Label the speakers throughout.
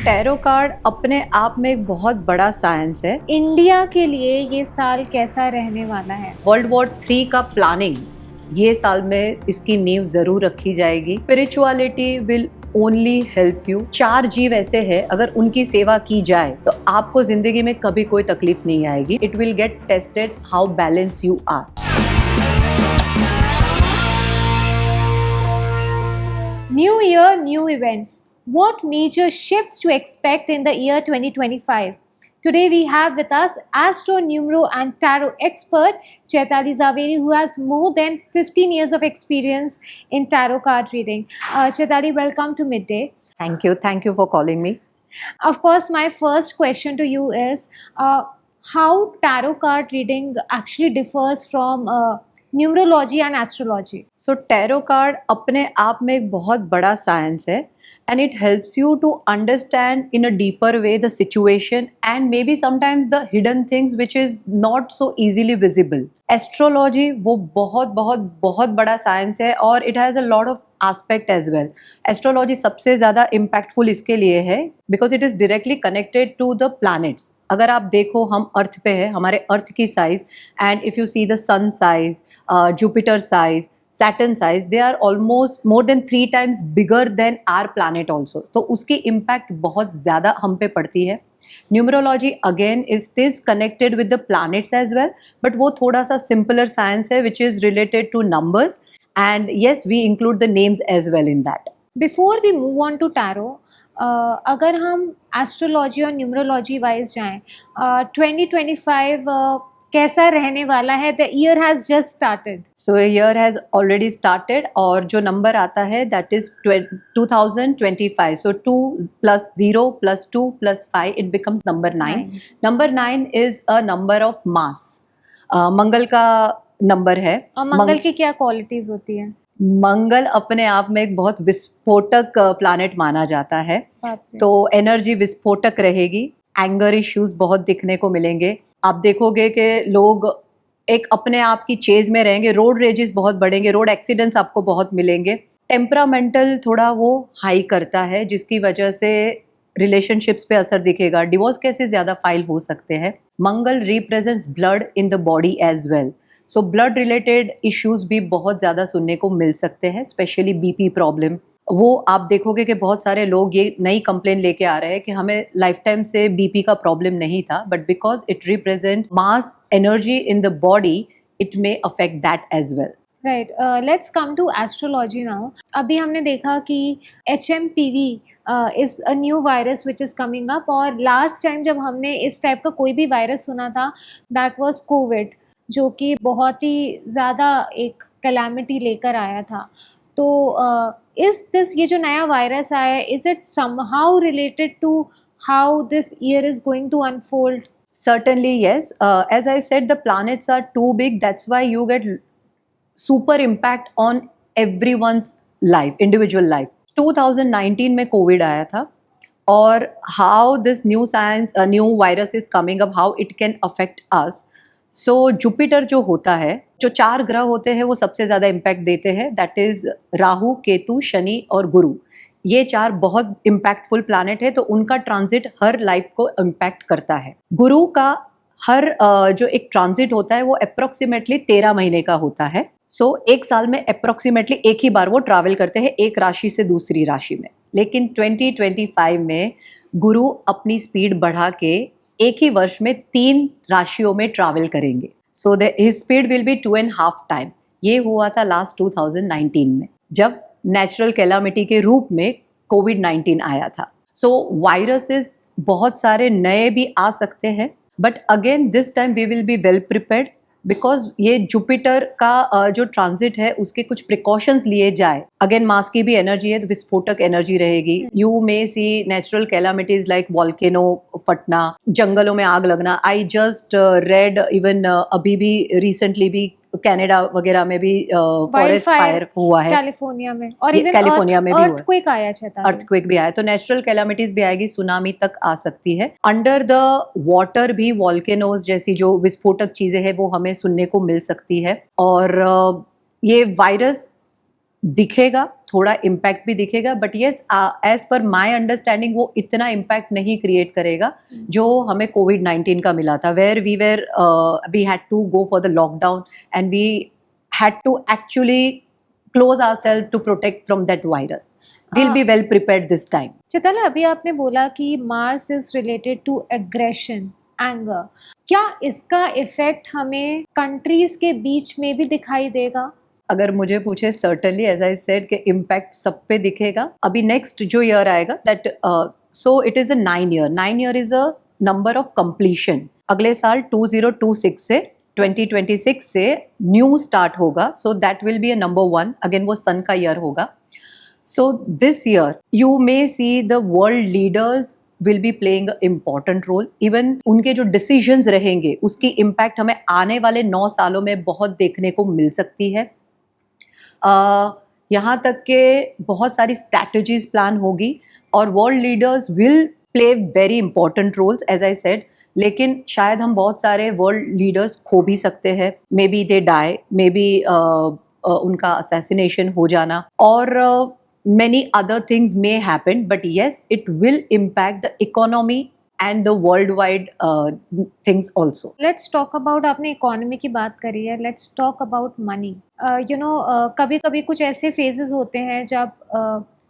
Speaker 1: Tarot card अपने आप में एक बहुत बड़ा साइंस है।
Speaker 2: इंडिया के लिए ये साल कैसा रहने वाला है?
Speaker 1: वर्ल्ड वॉर 3 का प्लानिंग ये साल में इसकी नींव जरूर रखी जाएगी। Spirituality will only help you. 4 जीव ऐसे हैं, अगर उनकी सेवा की जाए तो आपको जिंदगी में कभी कोई तकलीफ नहीं आएगी। It will get tested how balance you are.
Speaker 2: New year, new events. What major shifts to expect in the year 2025? Today we have with us astro, numero and tarot expert Chaitali Zaveri, who has more than 15 years of experience in tarot card reading. Chaitali, welcome to Midday.
Speaker 1: Thank you for calling me.
Speaker 2: Of course, my first question to you is how tarot card reading actually differs from numerology and astrology.
Speaker 1: So tarot card अपने आप में एक बहुत बड़ा science है and it helps you to understand in a deeper way the situation and maybe sometimes the hidden things which is not so easily visible. Astrology वो बहुत बहुत बहुत बड़ा साइंस है और it has a lot of aspect as well. Astrology सबसे ज़्यादा impactful इसके लिए है because it is directly connected to the planets. अगर आप देखो हम अर्थ पे है, हमारे अर्थ की size and if you see the sun size, Jupiter size, Saturn size, they are almost more than 3 times bigger than our planet also. तो उसकी इम्पैक्ट बहुत ज़्यादा हम पे पड़ती है। Numerology again is connected with the planets as well, but वो थोड़ा सा सिंपलर साइंस है which is related to numbers and yes we include the names as well in that.
Speaker 2: Before we move on to tarot, अगर हम astrology और numerology wise जाएं, 2025 कैसा रहने वाला है? The year has just started.
Speaker 1: So year has already started और जो नंबर आता है that is 2025। So 2 + 0 + 2 + 5 it becomes number 9। Number 9 is a number of Mars. Mangal का नंबर है।
Speaker 2: और मंगल की क्या क्वालिटीज होती हैं?
Speaker 1: मंगल अपने आप में एक बहुत विस्फोटक प्लैनेट माना जाता है, तो एनर्जी विस्फोटक रहेगी। एंगर इश्यूज बहुत दिखने को मिलेंगे। आप देखोगे कि लोग एक अपने आप की चेज में रहेंगे, रोड रेजेस बहुत बढ़ेंगे, रोड एक्सीडेंट्स आपको बहुत मिलेंगे। टेम्परामेंटल थोड़ा वो हाई करता है जिसकी वजह से रिलेशनशिप्स पे असर दिखेगा। डिवोर्स केसेस ज़्यादा फाइल हो सकते हैं। Mangal represents blood in the body as well, so blood related issues भी बहुत ज़्यादा सुनने को मिल सकते हैं, स्पेशली बीपी प्रॉब्लम। वो आप देखोगे कि बहुत सारे लोग ये नई कंप्लेन लेके आ रहे हैं कि हमें लाइफ टाइम से बीपी का प्रॉब्लम नहीं था, but because it represent mass energy in the body it may affect that as well.
Speaker 2: Right, let's come to astrology now. अभी हमने देखा कि HMPV is a new virus which is coming up, और last time जब हमने इस type का कोई भी वायरस सुना था दैट वाज कोविड, जो कि बहुत ही ज़्यादा एक कैलामिटी लेकर आया था। तो इज दिस, ये जो नया वायरस आया है, is it somehow related to how this year is going to unfold?
Speaker 1: Certainly, yes. As I said, the planets are too big. That's why you get super impact on everyone's life, individual life. 2019 में Covid आया था और how this new virus is coming up, how it can affect us. So Jupiter जो होता है, जो 4 ग्रह होते हैं वो सबसे ज़्यादा इम्पैक्ट देते हैं, दैट इज़ राहु, केतु, शनि और गुरु। ये 4 बहुत इम्पैक्टफुल प्लैनेट है, तो उनका ट्रांजिट हर लाइफ को इम्पैक्ट करता है। गुरु का हर जो एक ट्रांजिट होता है वो अप्रोक्सीमेटली 13 महीने का होता है। सो एक साल में अप्रोक्सीमेटली एक ही बार वो ट्रैवल करते हैं एक राशि से दूसरी राशि में। लेकिन 2025 में गुरु अपनी स्पीड बढ़ा के एक ही वर्ष में 3 राशियों में ट्रैवल करेंगे। So his speed will be 2.5 time. ये हुआ था लास्ट 2019 में, जब नेचुरल कैलामिटी के रूप में कोविड-19 आया था। सो वायरसेस बहुत सारे नए भी आ सकते हैं, but again this time we will be well prepared because ये जुपिटर का जो ट्रांजिट है उसके कुछ प्रिकॉशंस लिए जाए। अगेन मास की भी एनर्जी है तो विस्फोटक एनर्जी रहेगी। You may see natural calamities like volcano फटना, जंगलों में आग लगना। आई जस्ट रेड इवन अभी भी रिसेंटली भी कनाडा वगैरह में भी फॉरेस्ट फायर हुआ है,
Speaker 2: कैलिफोर्निया में, और इवन
Speaker 1: कैलिफोर्निया में भी
Speaker 2: अर्थक्वेक आया है।
Speaker 1: अर्थक्वेक भी आया, तो नेचुरल कैलामिटीज भी आएगी, सुनामी तक आ सकती है। अंडर द वाटर भी वॉल्केनोज जैसी जो विस्फोटक चीजें हैं वो हमें सुनने को मिल सकती है। और ये वायरस दिखेगा, थोड़ा इम्पैक्ट भी दिखेगा, but yes as per my understanding वो इतना इम्पैक्ट नहीं क्रिएट करेगा जो हमें कोविड-19 का मिला था, where we had to go for the lockdown and we had to actually close ourself to protect from that virus. We'll be well prepared this time.
Speaker 2: Chitla, अभी आपने बोला कि Mars is related to aggression, anger. क्या इसका effect हमें countries के बीच में भी दिखाई देगा?
Speaker 1: अगर मुझे पूछे, सर्टनली एज आई सेड कि इम्पैक्ट सब पे दिखेगा. अभी नेक्स्ट जो ईयर आएगा that so it is a 9 year. 9 year is a number of completion. अगले साल 2026 से 2026 से न्यू स्टार्ट होगा, so that will be a number 1. Again वो सन का ईयर होगा. So this year you may see the world leaders will be playing an important role. Even उनके जो decisions रहेंगे उसकी impact हमें आने वाले 9 सालों में बहुत देखने को मिल सकती है. यहाँ तक के बहुत सारी strategies plan होगी और world leaders will play very important roles as I said. लेकिन शायद हम बहुत सारे world leaders खो भी सकते हैं. Maybe they die, maybe उनका assassination हो जाना, और many other things may happen, but yes, it will impact the economy and the worldwide things also.
Speaker 2: Let's talk about, आपने इकोनॉमी की बात करी है, let's talk about money. कभी कभी कुछ ऐसे phases होते हैं जब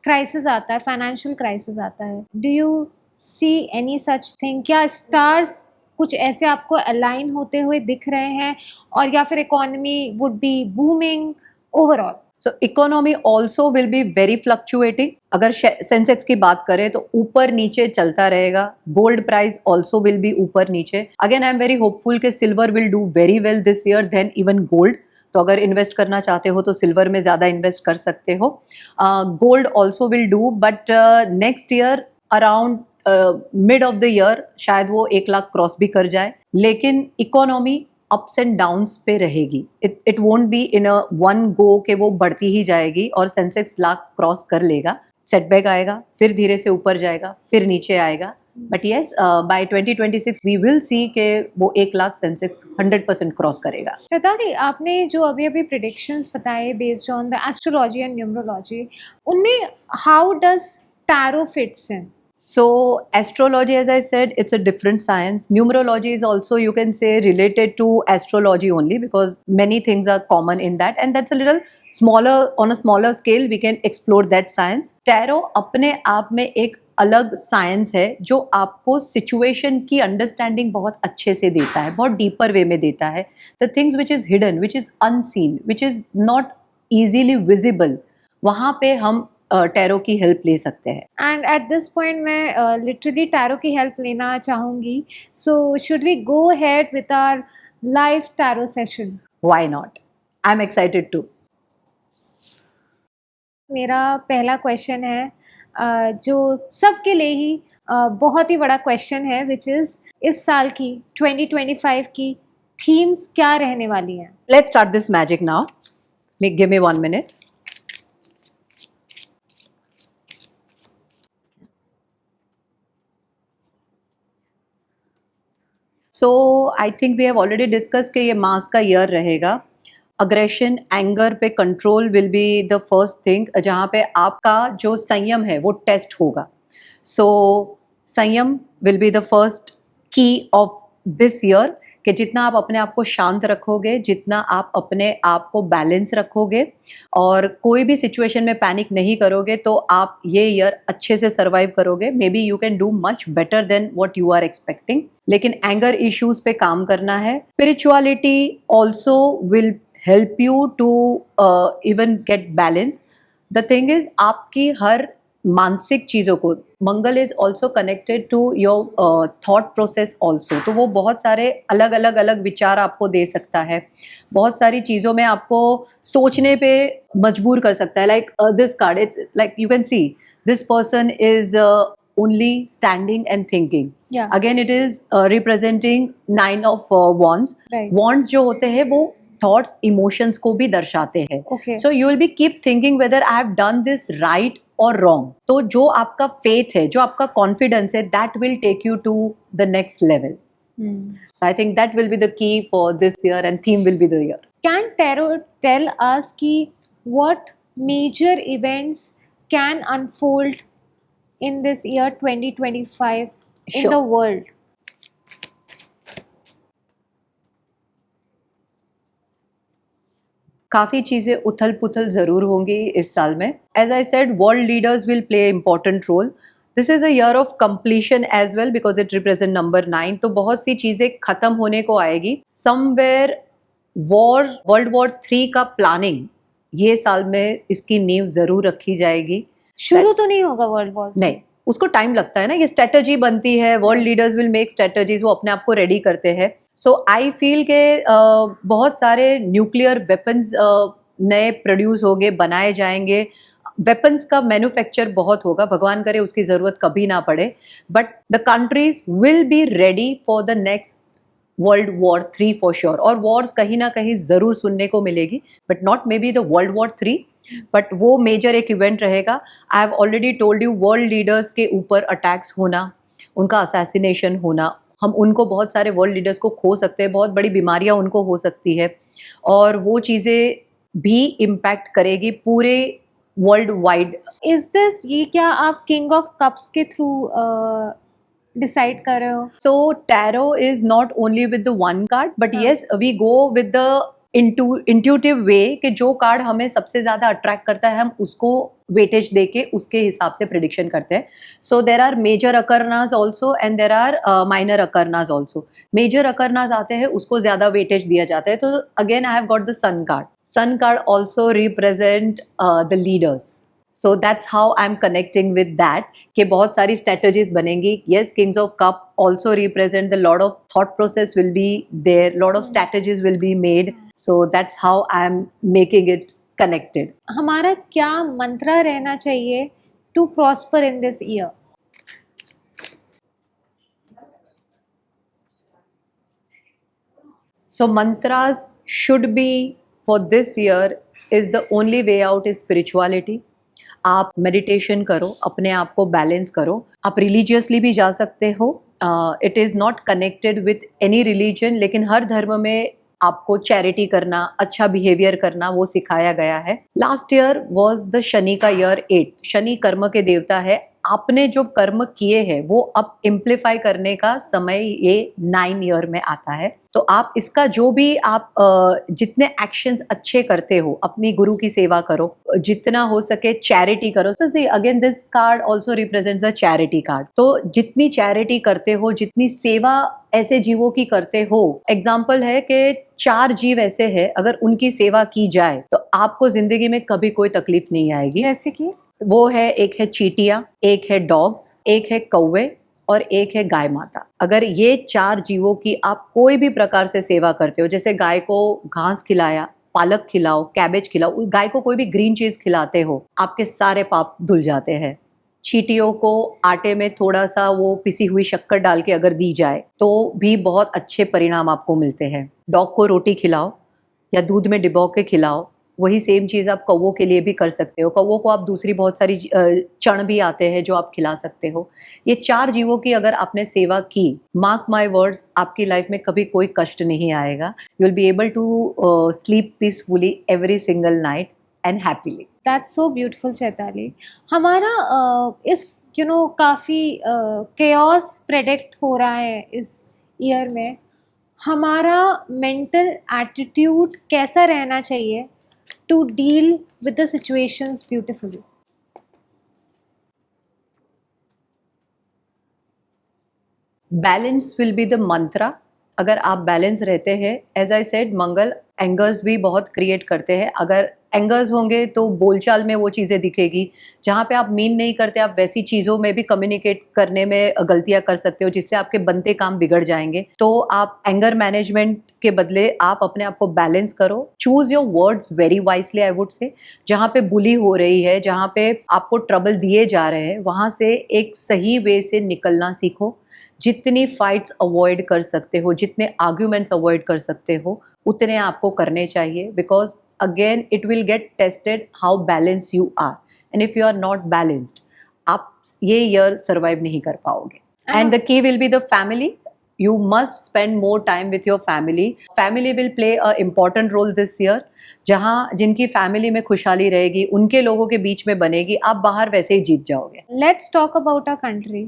Speaker 2: क्राइसिस आता है, फाइनेंशियल क्राइसिस आता है. Do you see any such thing? क्या स्टार्स कुछ ऐसे आपको अलाइन होते हुए दिख रहे हैं, और या फिर economy would be booming overall?
Speaker 1: So economy also will be very fluctuating. अगर सेंसेक्स की बात करें तो ऊपर नीचे चलता रहेगा. Gold price also will be ऊपर नीचे. Again I am very hopeful कि silver will do very well this year than even gold. तो अगर इन्वेस्ट करना चाहते हो तो सिल्वर में ज़्यादा इन्वेस्ट कर सकते हो. Gold also will do, but next year around mid of the year शायद वो 1 लाख क्रॉस भी कर जाए. लेकिन इकोनॉमी अप्स एंड डाउन्स पे रहेगी. It won't be in a one go के वो बढ़ती ही जाएगी और सेंसेक्स लाख क्रॉस कर लेगा. सेटबैक आएगा, फिर धीरे से ऊपर जाएगा, फिर नीचे आएगा. But yes, by 2026 we will see के वो 1 लाख सेंसेक्स 100% क्रॉस करेगा.
Speaker 2: श्वेता, आपने जो अभी अभी प्रिडिक्शंस बताए based on the astrology and numerology, उनमें how does tarot fits in?
Speaker 1: So astrology, as I said, it's a different science. Numerology is also, you can say, related to astrology only, because many things are common in that, and that's a little smaller, on a smaller scale we can explore that science. Tarot अपने आप में एक अलग science है जो आपको situation की understanding बहुत अच्छे से देता है, बहुत डीपर वे में देता है. The things which is hidden, which is unseen, which is not easily visible, वहाँ पे हम टैरो की हेल्प ले सकते हैं.
Speaker 2: एंड एट दिस पॉइंट मैं लिटरली टैरो की हेल्प लेना चाहूँगी. So should we go ahead with our live tarot session?
Speaker 1: Why not? I am excited too.
Speaker 2: मेरा पहला क्वेश्चन है जो सबके लिए ही बहुत ही बड़ा क्वेश्चन है, विच इज़ इस साल की 2025 की थीम्स क्या रहने वाली हैं?
Speaker 1: Let's start this magic now. Give me 1 minute. So I think we have already discuss कि ये मास का ईयर रहेगा. अग्रेशन, एंगर पे control will be the first thing, जहाँ पे आपका जो संयम है वो टेस्ट होगा. सो संयम विल बी द फर्स्ट की ऑफ दिस ईयर, कि जितना आप अपने आप को शांत रखोगे, जितना आप अपने आप को बैलेंस रखोगे और कोई भी सिचुएशन में पैनिक नहीं करोगे, तो आप ये ईयर अच्छे से सर्वाइव करोगे. Maybe you can do much better than what you are expecting. लेकिन एंगर इश्यूज पे काम करना है. Spirituality also will help you to even get balance. The thing is, आपकी हर मानसिक चीज़ों को, Mangal is also connected to your thought process also. तो वो बहुत सारे अलग अलग विचार आपको दे सकता है, बहुत सारी चीज़ों में आपको सोचने पे मजबूर कर सकता है. Like this card, it's like you can see this person is only standing and thinking.
Speaker 2: Yeah.
Speaker 1: Again, it is representing 9 of wands.
Speaker 2: Right.
Speaker 1: Wands जो होते हैं वो thoughts, emotions को भी दर्शाते हैं.
Speaker 2: Okay.
Speaker 1: So you will be keep thinking whether I have done this right or wrong. तो जो आपका faith है, जो आपका confidence है, that will take you to the next level. So I think that will be the key for this year, and theme will be the year.
Speaker 2: Can tarot tell us कि what major events can unfold in this year 2025 in
Speaker 1: Sure.
Speaker 2: the world?
Speaker 1: काफ़ी चीज़ें उथल-पुथल ज़रूर होंगी इस साल में। As I said world leaders will play important role. This is a year of completion as well because it represent number 9 तो बहुत सी चीज़ें ख़त्म होने को आएगी। समवेयर वर्ल्ड वॉर 3 का प्लानिंग ये साल में इसकी नींव ज़रूर रखी जाएगी।
Speaker 2: शुरू तो नहीं होगा वर्ल्ड वॉर?
Speaker 1: नहीं, उसको टाइम लगता है ना, ये स्ट्रैटेजी बनती है, world leaders will make strategies, वो अपने आप को रेडी करते हैं। सो आई फील के बहुत सारे न्यूक्लियर वेपन्स नए प्रोड्यूस होंगे, बनाए जाएंगे। वेपन्स का मैन्युफैक्चर बहुत होगा, भगवान करे उसकी ज़रूरत कभी ना पड़े, but the countries will be ready for the next world war 3 for sure. और वॉर्स कहीं ना कहीं ज़रूर सुनने को मिलेगी, but not may be the world war 3, but वो मेजर एक इवेंट रहेगा। I have already told you world leaders के ऊपर अटैक्स होना, उनका असैसिनेशन होना, हम उनको बहुत सारे वर्ल्ड लीडर्स को खो सकते हैं, बहुत बड़ी बीमारियां उनको हो सकती है और वो चीज़ें भी इम्पैक्ट करेगी पूरे वर्ल्ड वाइड।
Speaker 2: इज दिस, ये क्या आप किंग ऑफ कप्स के थ्रू डिसाइड कर रहे हो?
Speaker 1: So tarot is not only with the one card, but
Speaker 2: हाँ.
Speaker 1: yes, we go with the intuitive way कि जो कार्ड हमें सबसे ज्यादा अट्रैक्ट करता है हम उसको वेटेज दे के उसके हिसाब से प्रिडिक्शन करते हैं। So there are major occurrences also and there are minor occurrences also. Major occurrences आते हैं उसको ज्यादा वेटेज दिया जाता है। तो again I have got the sun card. Sun card also represent the leaders, so that's how I am connecting with that कि बहुत सारी स्ट्रेटजीज बनेंगी। Yes, kings of cup also represent the lot of thought process will be there, lot of strategies will be made, so that's how I am making it connected.
Speaker 2: हमारा क्या मंत्रा रहना चाहिए to prosper in this year?
Speaker 1: So mantras should be for this year is the only way out is spirituality. आप meditation करो, अपने आप को balance करो। आप रिलीजियसली भी जा सकते हो, it is not connected with any religion, लेकिन हर धर्म में आपको चैरिटी करना, अच्छा बिहेवियर करना वो सिखाया गया है। Last year was the Shani का ईयर 8। शनि कर्म के देवता है। आपने जो कर्म किए हैं वो अब इम्प्लीफाई करने का समय ये 9 ईयर में आता है। तो आप इसका जो भी आप जितने एक्शंस अच्छे करते हो, अपनी गुरु की सेवा करो, जितना हो सके चैरिटी करो। So see again this card also represents the charity card. तो जितनी चैरिटी करते हो, जितनी सेवा ऐसे जीवों की करते हो, एग्जाम्पल है कि 4 जीव ऐसे हैं, अगर उनकी सेवा की जाए तो आपको जिंदगी में कभी कोई तकलीफ नहीं आएगी।
Speaker 2: जैसे कि
Speaker 1: वो है, एक है चीटियां, एक है डॉग्स, एक है कौवे और एक है गाय माता। अगर ये 4 जीवों की आप कोई भी प्रकार से सेवा करते हो, जैसे गाय को घास खिलाया, पालक खिलाओ, कैबेज खिलाओ, गाय को कोई भी ग्रीन चीज खिलाते हो, आपके सारे पाप धुल जाते हैं। चींटियों को आटे में थोड़ा सा वो पिसी हुई शक्कर डाल के अगर दी जाए तो भी बहुत अच्छे परिणाम आपको मिलते हैं। डॉग को रोटी खिलाओ या दूध में डिबो के खिलाओ, वही सेम चीज़ आप कौवों के लिए भी कर सकते हो। कौवों को आप दूसरी बहुत सारी चण भी आते हैं जो आप खिला सकते हो। ये 4 जीवों की अगर आपने सेवा की, मार्क माय वर्ड्स, आपकी लाइफ में कभी कोई कष्ट नहीं आएगा। You will be able to sleep peacefully every single night and happily.
Speaker 2: That's so beautiful Chaitali. हमारा इस काफ़ी केओस प्रेडिक्ट हो रहा है इस ईयर में। हमारा मेंटल एटीट्यूड कैसा रहना चाहिए to deal with the situations beautifully?
Speaker 1: Balance will be the mantra. अगर आप बैलेंस रहते हैं, as I said, Mangal angers भी बहुत क्रिएट करते हैं। अगर एंगर्स होंगे तो बोलचाल में वो चीज़ें दिखेगी। जहाँ पे आप मीन नहीं करते, आप वैसी चीज़ों में भी कम्युनिकेट करने में गलतियाँ कर सकते हो जिससे आपके बनते काम बिगड़ जाएंगे। तो आप एंगर मैनेजमेंट के बदले आप अपने आप को बैलेंस करो। Choose your words very wisely, I would say. जहाँ पे बुली हो रही है, जहाँ पे आपको ट्रबल दिए जा रहे हैं, वहाँ से एक सही वे से निकलना सीखो। जितनी फाइट्स अवॉइड कर सकते हो, जितने आर्ग्यूमेंट्स अवॉइड कर सकते हो, उतने आपको करने चाहिए। Because again it will get tested how balance you are, and if you are not balanced, आप ये ईयर सर्वाइव नहीं कर पाओगे। And the key will be the family. you must spend more time with your family. Family will play a important role this year. जहाँ जिनकी family में खुशहाली रहेगी उनके लोगों के बीच में बनेगी, आप बाहर वैसे ही जीत जाओगे.
Speaker 2: Let's talk about a country.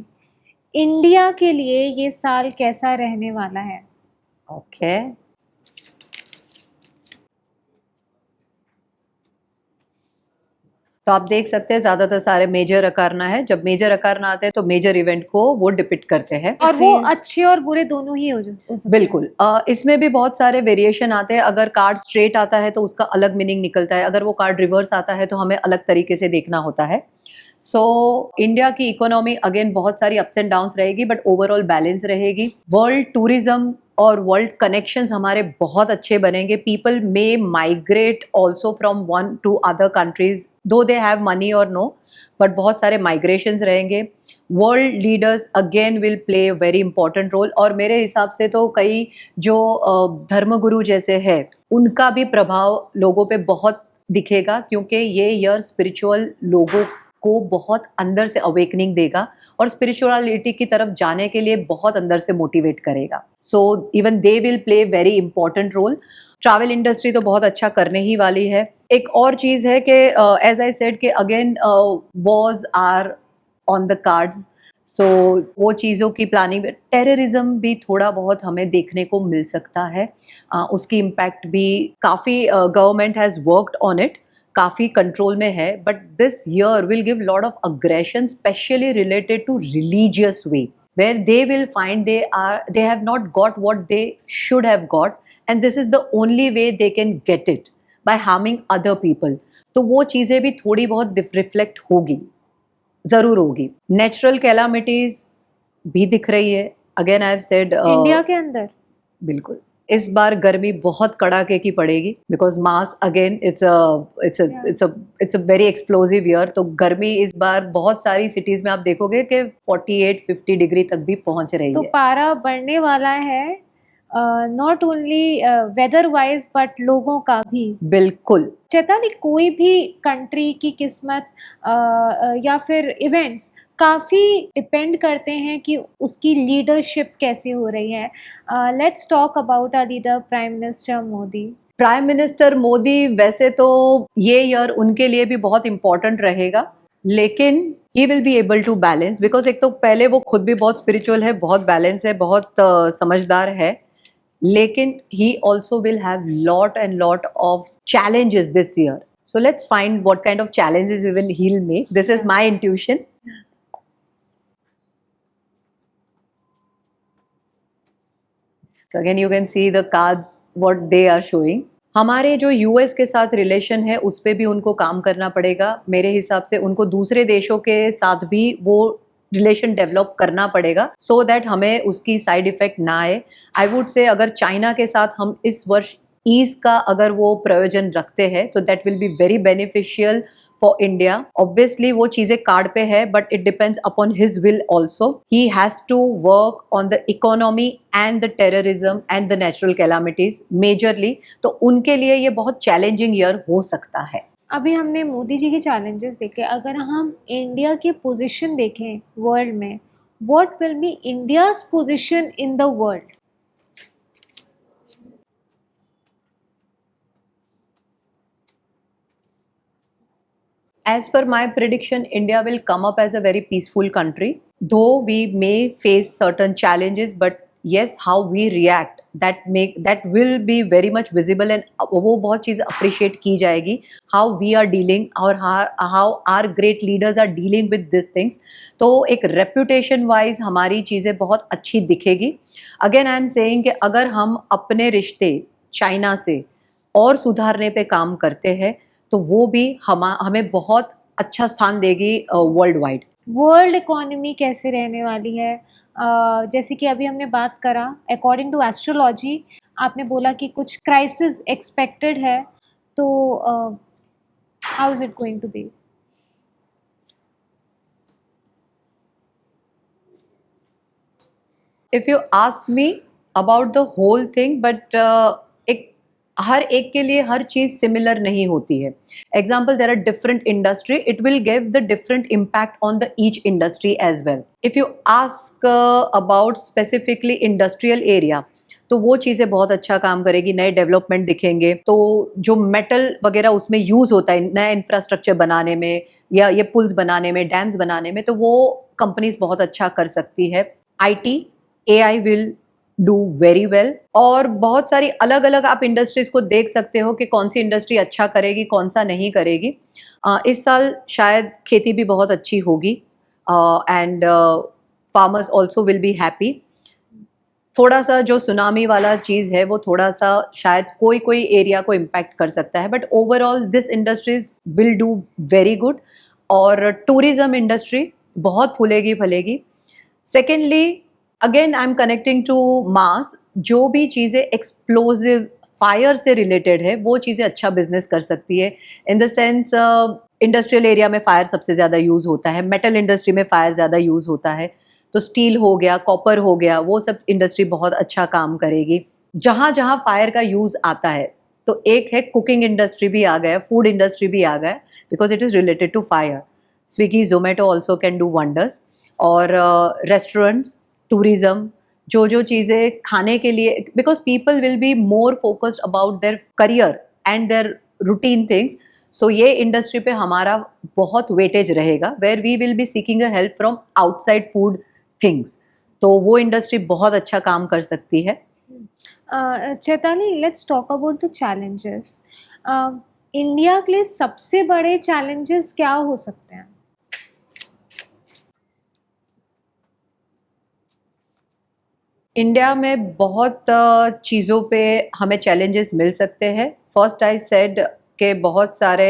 Speaker 2: India के लिए ये साल कैसा रहने वाला है?
Speaker 1: ओके. तो आप देख सकते हैं ज्यादातर सारे मेजर अकारना है. जब मेजर अकारना आते हैं तो मेजर इवेंट को वो डिपिक्ट करते हैं
Speaker 2: और वो अच्छे और बुरे दोनों ही हो सकते हैं.
Speaker 1: बिल्कुल. इसमें भी बहुत सारे वेरिएशन आते हैं. अगर कार्ड स्ट्रेट आता है तो उसका अलग मीनिंग निकलता है. अगर वो कार्ड रिवर्स आता है तो हमें अलग तरीके से देखना होता है. सो इंडिया की इकोनॉमी अगेन बहुत सारी अप्स एंड डाउन्स रहेगी, बट ओवरऑल बैलेंस रहेगी. वर्ल्ड टूरिज्म और वर्ल्ड कनेक्शंस हमारे बहुत अच्छे बनेंगे. People may migrate also from one to other countries, though they have money और नो, बट बहुत सारे माइग्रेशंस रहेंगे. World leaders again will play very important role. और मेरे हिसाब से तो कई जो धर्मगुरु जैसे है उनका भी प्रभाव लोगों पे बहुत दिखेगा, क्योंकि ये ईयर स्पिरिचुअल लोगों को बहुत अंदर से अवेकनिंग देगा और स्पिरिचुअलिटी की तरफ जाने के लिए बहुत अंदर से मोटिवेट करेगा. So even they will play very important role. Travel industry तो बहुत अच्छा करने ही वाली है. एक और चीज़ है कि एज आई सेड कि again wars are on the cards. So वो चीज़ों की प्लानिंग. टेररिज्म भी थोड़ा बहुत हमें देखने को मिल सकता है. उसकी इम्पैक्ट भी काफ़ी government has worked on it, काफ़ी कंट्रोल में है. But this year will give lot of aggression specially related to religious way, where they will find they have not got what they should have got, and this is the only way they can get it, by harming other people. तो वो चीज़ें भी थोड़ी बहुत reflect होगी, ज़रूर होगी. Natural calamities भी दिख रही है. Again I have said
Speaker 2: India के अंदर
Speaker 1: बिल्कुल इस बार गर्मी बहुत कड़ाके की पड़ेगी, because mass again it's a very explosive year. तो गर्मी इस बार बहुत सारी सिटीज में आप देखोगे कि 48-50 डिग्री तक भी पहुंच रही
Speaker 2: तो
Speaker 1: है.
Speaker 2: पारा बढ़ने वाला है, not only weather wise but लोगों का भी.
Speaker 1: बिल्कुल.
Speaker 2: चैताली, कोई भी कंट्री की किस्मत या फिर इवेंट्स काफ़ी डिपेंड करते हैं कि उसकी लीडरशिप कैसी हो रही है. Let's talk about our leader prime minister Modi.
Speaker 1: Prime minister Modi वैसे तो ये ईयर उनके लिए भी बहुत इंपॉर्टेंट रहेगा, लेकिन he will be able to balance. Because एक तो पहले वो खुद भी बहुत स्पिरिचुअल है, बहुत बैलेंस है, बहुत समझदार है, लेकिन he also will have lot and lot of challenges this year. So let's find what kind of challenges even he'll make. This is my intuition. So again you can see the cards what they are showing. हमारे जो US के साथ relation है उस पर भी उनको काम करना पड़ेगा. मेरे हिसाब से उनको दूसरे देशों के साथ भी वो रिलेशन डेवलप करना पड़ेगा, सो दैट हमें उसकी साइड इफेक्ट ना आए. आई वुड से अगर चाइना के साथ हम इस वर्ष ईज का अगर वो प्रयोजन रखते हैं तो that will be very beneficial for India. Obviously वो चीज़ें कार्ड पे है, but it depends upon his will also. He has to work on the economy and the terrorism and the natural calamities majorly. तो उनके लिए ये बहुत challenging year हो सकता है.
Speaker 2: अभी हमने मोदी जी के चैलेंजेस देखे. अगर हम इंडिया की पोजीशन देखें वर्ल्ड में, what will be India's position in the world?
Speaker 1: As per my prediction, India will come up as a very peaceful country. Though we may face certain challenges, but yes, how we react that will be very much visible, and वो बहुत चीज़ appreciate की जाएगी. How we are dealing और how our great leaders are dealing with these things. तो एक reputation wise हमारी चीज़ें बहुत अच्छी दिखेगी. Again I am saying कि अगर हम अपने रिश्ते चाइना से और सुधारने पे काम करते हैं तो वो भी हमें बहुत अच्छा स्थान देगी वर्ल्ड वाइड.
Speaker 2: वर्ल्ड इकोनॉमी कैसे रहने वाली है? जैसे कि अभी हमने बात करा, अकॉर्डिंग टू एस्ट्रोलॉजी आपने बोला कि कुछ क्राइसिस एक्सपेक्टेड है, तो how is it going to be?
Speaker 1: If you ask me about the whole thing, but एक हर एक के लिए हर चीज सिमिलर नहीं होती है. Example, there are different industry, it will give the different impact on the each industry as well. If you ask about specifically industrial area, तो वो चीज़ें बहुत अच्छा काम करेगी, नए डेवलपमेंट दिखेंगे. तो जो मेटल वगैरह उसमें यूज़ होता है नया इंफ्रास्ट्रक्चर बनाने में या ये पुल्स बनाने में, डैम्स बनाने में, तो वो कंपनीज बहुत अच्छा कर सकती है. IT, AI will do very well. और बहुत सारी अलग अलग आप इंडस्ट्रीज को देख सकते हो कि कौन सी इंडस्ट्री अच्छा करेगी, कौन सा नहीं करेगी. इस साल शायद खेती भी बहुत अच्छी होगी and farmers also will be happy. थोड़ा सा जो सुनामी वाला चीज़ है वो थोड़ा सा शायद कोई कोई एरिया को इम्पैक्ट कर सकता है, but overall this industries will do very good. और टूरिज्म इंडस्ट्री बहुत फूलेगी फलेगी. Secondly, again I am connecting to Mars. जो भी चीज़ें एक्सप्लोजिव फायर से रिलेटेड है वो चीज़ें अच्छा बिजनेस कर सकती है. In the sense industrial area में फायर सबसे ज़्यादा यूज़ होता है, मेटल इंडस्ट्री में फायर ज़्यादा यूज़ होता है, तो स्टील हो गया, कॉपर हो गया, वो सब इंडस्ट्री बहुत अच्छा काम करेगी. जहाँ जहाँ फायर का यूज़ आता है, तो एक है कुकिंग इंडस्ट्री भी आ गया, फूड इंडस्ट्री भी आ गया, because it is related to fire. Swiggy, Zomato also can do wonders. और रेस्टोरेंट्स, टूरिज्म, जो जो चीज़ें खाने के लिए, because people will be more focused about their career and their routine things. So ये इंडस्ट्री पे हमारा बहुत वेटेज रहेगा, where we will be seeking a help from outside food things. तो वो इंडस्ट्री बहुत अच्छा काम कर सकती है.
Speaker 2: Chaitali, let's talk about the challenges. India के लिए सबसे बड़े चैलेंजेस क्या हो सकते हैं?
Speaker 1: इंडिया में बहुत चीज़ों पे हमें चैलेंजेस मिल सकते हैं. फर्स्ट आई सेड के बहुत सारे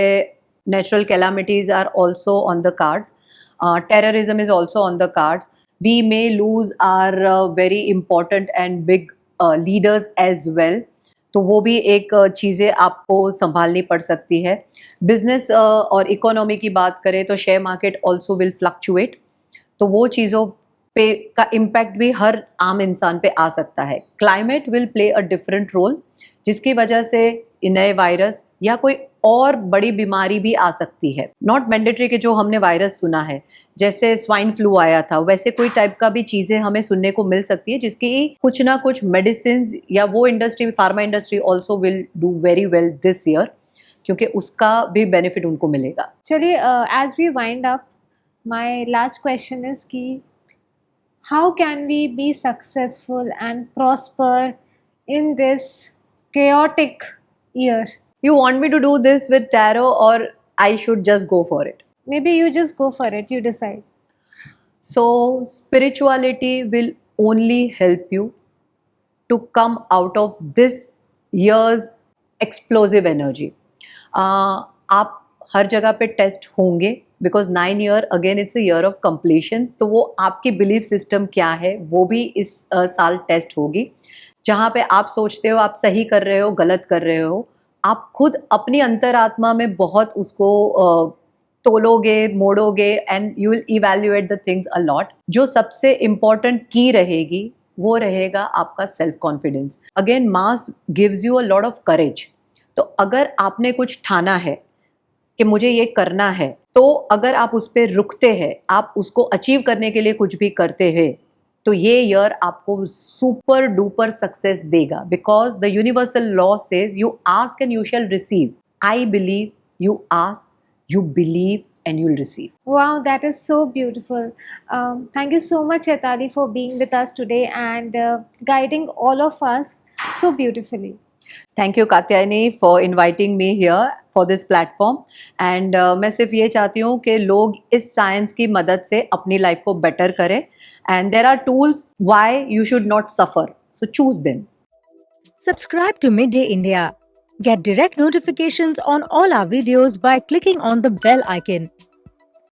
Speaker 1: natural calamities are also on the cards. Terrorism is also on the cards. We may lose our very important and big leaders as well. तो वो भी एक चीज़ें आपको संभालनी पड़ सकती है. बिजनेस और इकोनॉमी की बात करें तो share market also will fluctuate. तो वो चीज़ों पे का इम्पैक्ट भी हर आम इंसान पे आ सकता है. Climate will play a different role, जिसकी वजह से नए वायरस या कोई और बड़ी बीमारी भी आ सकती है. नॉट मैंडेटरी कि जो हमने वायरस सुना है, जैसे स्वाइन फ्लू आया था, वैसे कोई टाइप का भी चीज़ें हमें सुनने को मिल सकती है, जिसकी कुछ ना कुछ मेडिसिन या वो industry, pharma industry also will do very well this year, क्योंकि उसका भी बेनिफिट उनको मिलेगा.
Speaker 2: चलिए, as we wind up, my last question is कि how can we be successful and prosper in this chaotic year?
Speaker 1: You want me to do this with tarot or I should just go for it?
Speaker 2: Maybe you just go for it, you decide.
Speaker 1: So spirituality will only help you to come out of this year's explosive energy. आप हर जगह पे test होंगे, because 9 year again it's a year of completion. तो वो आपकी belief system क्या है वो भी इस साल टेस्ट होगी. जहाँ पे आप सोचते हो आप सही कर रहे हो, गलत कर रहे हो, आप खुद अपनी अंतरात्मा में बहुत उसको तोलोगे, मोड़ोगे and you will evaluate the things a lot. जो सबसे इम्पॉर्टेंट की रहेगी वो रहेगा आपका self confidence. Again Mars gives you a lot of courage. तो अगर आपने कुछ ठाना है कि मुझे ये करना है, तो अगर आप उस पर रुकते हैं, आप उसको अचीव करने के लिए कुछ भी करते हैं, तो ये ईयर आपको सुपर डुपर सक्सेस देगा. Because the universal law says you ask and you shall receive. I believe, you ask, you believe, and you'll receive.
Speaker 2: Wow, that is so beautiful. Thank you so much, Chaitali, for being with us today and guiding all of us so beautifully.
Speaker 1: Thank you, Katyayani, for inviting me here for this platform. And मैं सिर्फ ये चाहती हूँ कि लोग इस science की मदद से अपनी लाइफ को बेटर करें. And there are tools why you should not suffer. So choose them.
Speaker 3: Subscribe to Midday India. Get direct notifications on all our videos by clicking on the bell icon.